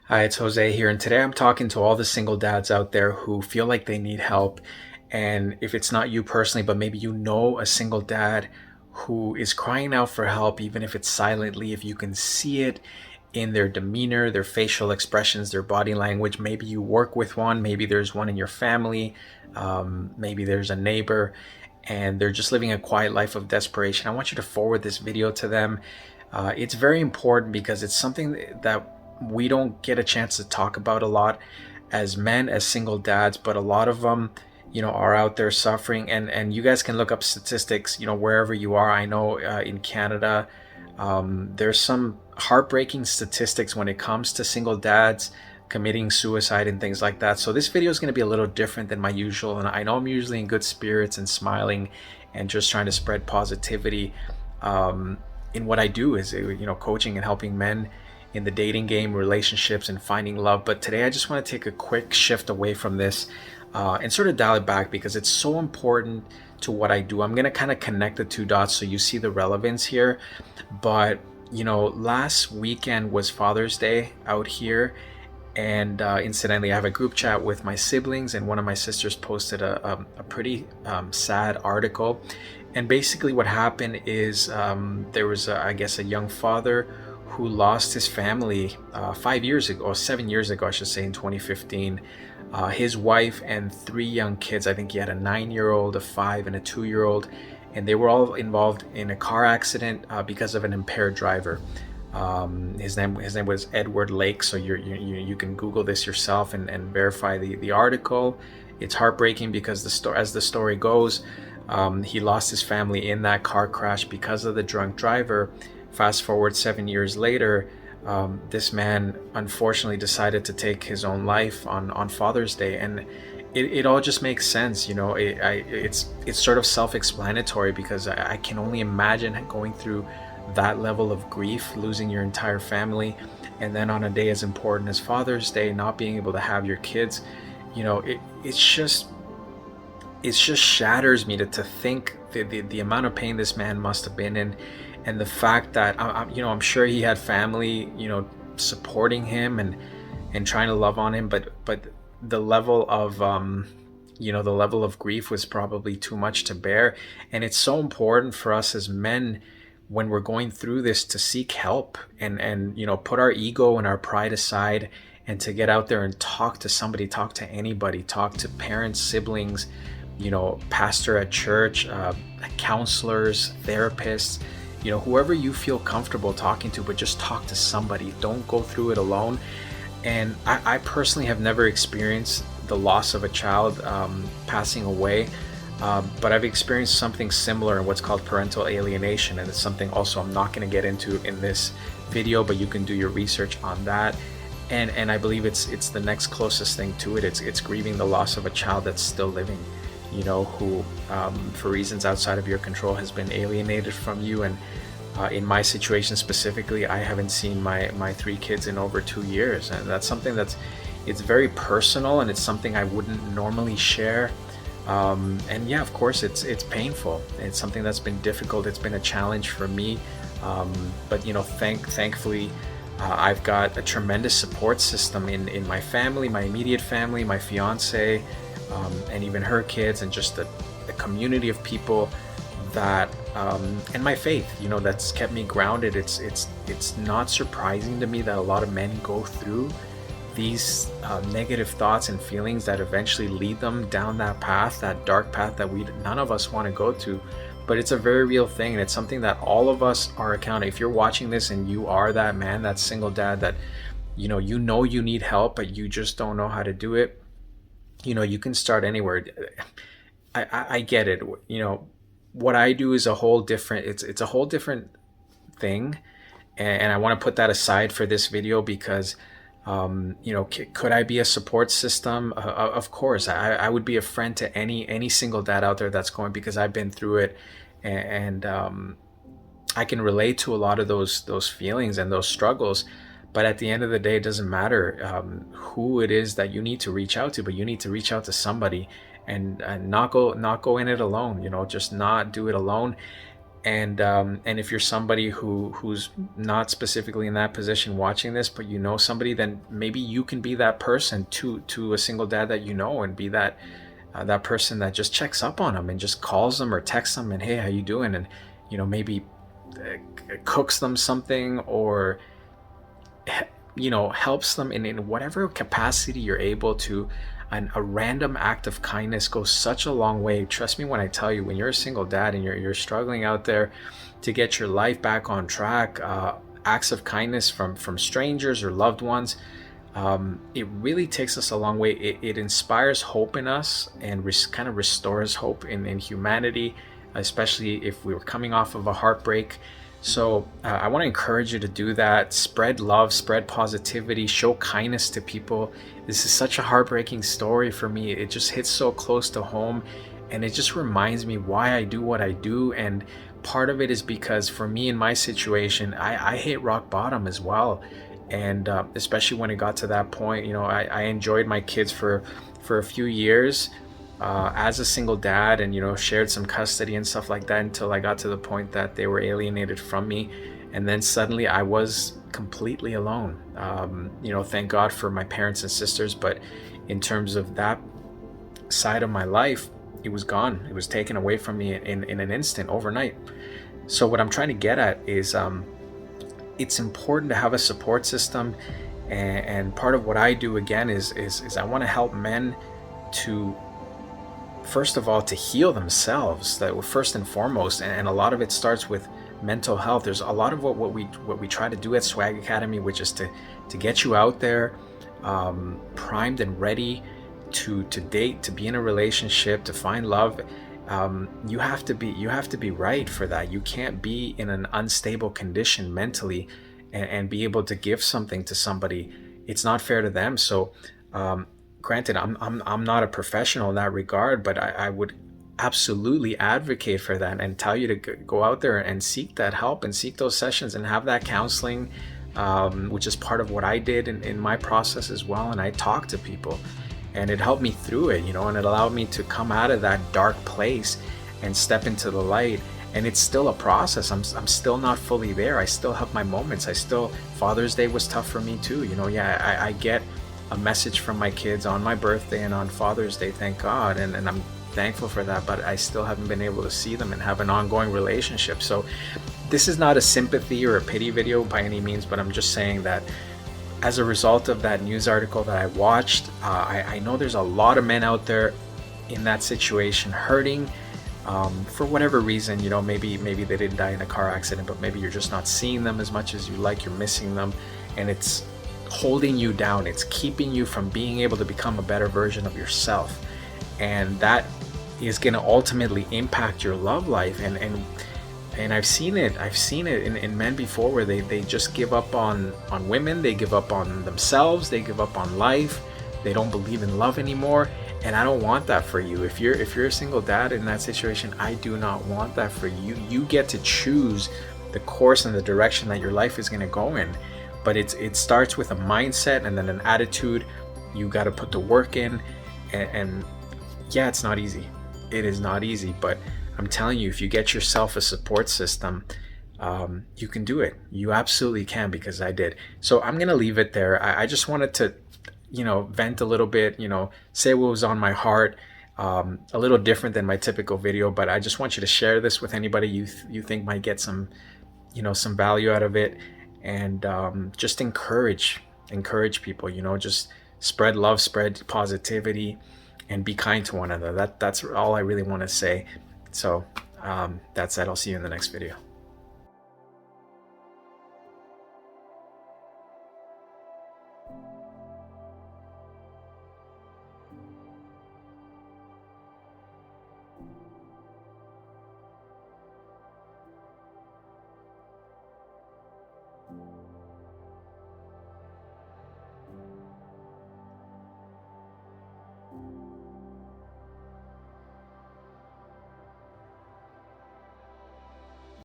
Hi, it's Jose here, and today I'm talking to all the single dads out there who feel like they need help. And if it's not you personally, but maybe you know a single dad who is crying out for help, even if it's silently, if you can see it in their demeanor, their facial expressions, their body language. Maybe you work with one, maybe there's one in your family, maybe there's a neighbor, and they're just living a quiet life of desperation. I want you to forward this video to them. It's very important because it's something that we don't get a chance to talk about a lot as men, as single dads, but a lot of them, are out there suffering. And you guys can look up statistics, wherever you are. I know in Canada, there's some heartbreaking statistics when it comes to single dads committing suicide and things like that. So this video is going to be a little different than my usual, and I know I'm usually in good spirits and smiling and just trying to spread positivity. In what I do is, coaching and helping men in the dating game, relationships, and finding love. But today I just want to take a quick shift away from this and sort of dial it back because it's so important to what I do. I'm going to kind of connect the two dots so you see the relevance here. But, last weekend was Father's Day out here. And incidentally, I have a group chat with my siblings, and one of my sisters posted a pretty sad article. And basically, what happened is there was, I guess, a young father who lost his family 5 years ago, or 7 years ago, I should say, in 2015. His wife and three young kids. I think he had a 9-year-old, a 5, and a 2-year-old, and they were all involved in a car accident because of an impaired driver. His name was Edward Lake. So you can Google this yourself and verify the article. It's heartbreaking because as the story goes, he lost his family in that car crash because of the drunk driver. Fast forward 7 years later, this man unfortunately decided to take his own life on Father's Day, and it all just makes sense. It's sort of self-explanatory because I can only imagine going through that level of grief, losing your entire family, and then on a day as important as Father's Day, not being able to have your kids. It just shatters me to think the amount of pain this man must have been in, and the fact that I'm sure he had family, supporting him and trying to love on him, but the level of the level of grief was probably too much to bear. And it's so important for us as men, when we're going through this, to seek help and put our ego and our pride aside, and to get out there and talk to somebody, talk to anybody, talk to parents, siblings, pastor at church, counselors, therapists, whoever you feel comfortable talking to, but just talk to somebody. Don't go through it alone. And I personally have never experienced the loss of a child passing away, but I've experienced something similar in what's called parental alienation, and it's something also I'm not going to get into in this video, but you can do your research on that. And I believe it's the next closest thing to it. It's grieving the loss of a child that's still living, who for reasons outside of your control has been alienated from you. And in my situation specifically, I haven't seen my three kids in over 2 years, and that's something it's very personal, and it's something I wouldn't normally share. And yeah, of course, it's painful. It's something that's been difficult. It's been a challenge for me, but thankfully, I've got a tremendous support system in my family, my immediate family, my fiance, and even her kids, and just the community of people that and my faith, that's kept me grounded. It's not surprising to me that a lot of men go through these negative thoughts and feelings that eventually lead them down that path, that dark path that none of us want to go to. But it's a very real thing, and it's something that all of us are accountable. If you're watching this and you are that man, that single dad that you need help, but you just don't know how to do it, you can start anywhere. I get it. What I do is a whole different. It's a whole different thing, and I want to put that aside for this video because could I be a support system? Of course, I would be a friend to any single dad out there that's going, because I've been through it, and I can relate to a lot of those feelings and those struggles. But at the end of the day, it doesn't matter who it is that you need to reach out to, but you need to reach out to somebody, and not go in it alone. Just not do it alone. And if you're somebody who's not specifically in that position watching this, but you know somebody, then maybe you can be that person to a single dad that you know, and be that person that just checks up on them and just calls them or texts them and, hey, how you doing? And maybe cooks them something, or helps them in whatever capacity you're able to. And a random act of kindness goes such a long way. Trust me when I tell you, when you're a single dad and you're struggling out there to get your life back on track, acts of kindness from strangers or loved ones, it really takes us a long way. It inspires hope in us, and kind of restores hope in humanity, especially if we were coming off of a heartbreak. So I want to encourage you to do that. Spread love, spread positivity, show kindness to people. This is such a heartbreaking story for me. It just hits so close to home, and it just reminds me why I do what I do. And part of it is because for me in my situation, I hit rock bottom as well. And especially when it got to that point, I enjoyed my kids for a few years as a single dad, and shared some custody and stuff like that, until I got to the point that they were alienated from me. And then suddenly I was completely alone. Thank God for my parents and sisters, but in terms of that side of my life, it was gone. It was taken away from me in an instant, overnight. So what I'm trying to get at is it's important to have a support system. And part of what I do, again, is I want to help men to, first of all, to heal themselves, that first and foremost. And a lot of it starts with mental health. There's a lot of what we try to do at Swag Academy, which is to get you out there, primed and ready to date, to be in a relationship, to find love. You have to be right for that. You can't be in an unstable condition mentally and be able to give something to somebody. It's not fair to them. So granted, I'm not a professional in that regard, but I would absolutely advocate for that and tell you to go out there and seek that help and seek those sessions and have that counseling, which is part of what I did in my process as well. And I talked to people, and it helped me through it, and it allowed me to come out of that dark place and step into the light. And it's still a process. I'm still not fully there. I still have my moments. Father's Day was tough for me too. I get a message from my kids on my birthday and on Father's Day, thank God, and I'm thankful for that, but I still haven't been able to see them and have an ongoing relationship. So this is not a sympathy or a pity video by any means, but I'm just saying that as a result of that news article that I watched, I know there's a lot of men out there in that situation hurting for whatever reason. Maybe they didn't die in a car accident, but maybe you're just not seeing them as much as you like. You're missing them, and it's holding you down. It's keeping you from being able to become a better version of yourself, and that is going to ultimately impact your love life. And I've seen it in men before, where they just give up on women, they give up on themselves, they give up on life, they don't believe in love anymore. And I don't want that for you. If you're a single dad in that situation, I do not want that for you. You get to choose the course and the direction that your life is going to go in. But it starts with a mindset and then an attitude. You got to put the work in, and yeah, it's not easy. It is not easy, but I'm telling you, if you get yourself a support system, you can do it. You absolutely can, because I did. So I'm gonna leave it there. I just wanted to, vent a little bit, say what was on my heart. A little different than my typical video, but I just want you to share this with anybody you think might get some value out of it. And just encourage people, just spread love, spread positivity, and be kind to one another. That's all I really want to say. So that's it. I'll see you in the next video.